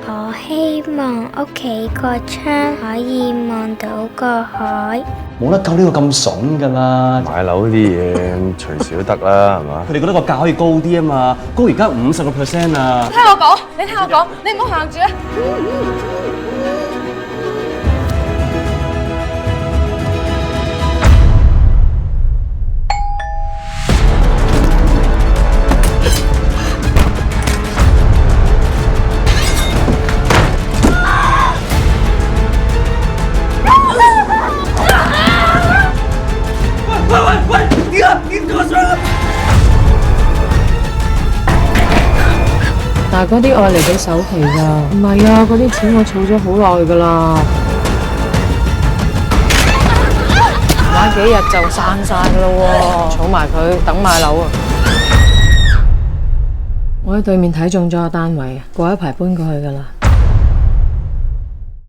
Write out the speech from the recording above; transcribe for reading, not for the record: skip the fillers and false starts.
我希望屋企個窗可以望到個海。冇得救呢個咁筍噶啦！買樓啲嘢隨時都得啦，係嘛？佢哋覺得個價可以高啲啊嘛，高而家50%啊！聽我講，你聽我講，你唔好行住啊！喂，點解上啊？但係嗰啲愛嚟俾首期㗎，唔係啊！嗰啲錢我儲咗好耐㗎啦，玩幾日就散晒㗎咯喎，儲埋佢等買樓啊！我喺對面睇中咗個單位，過一排搬過去㗎啦。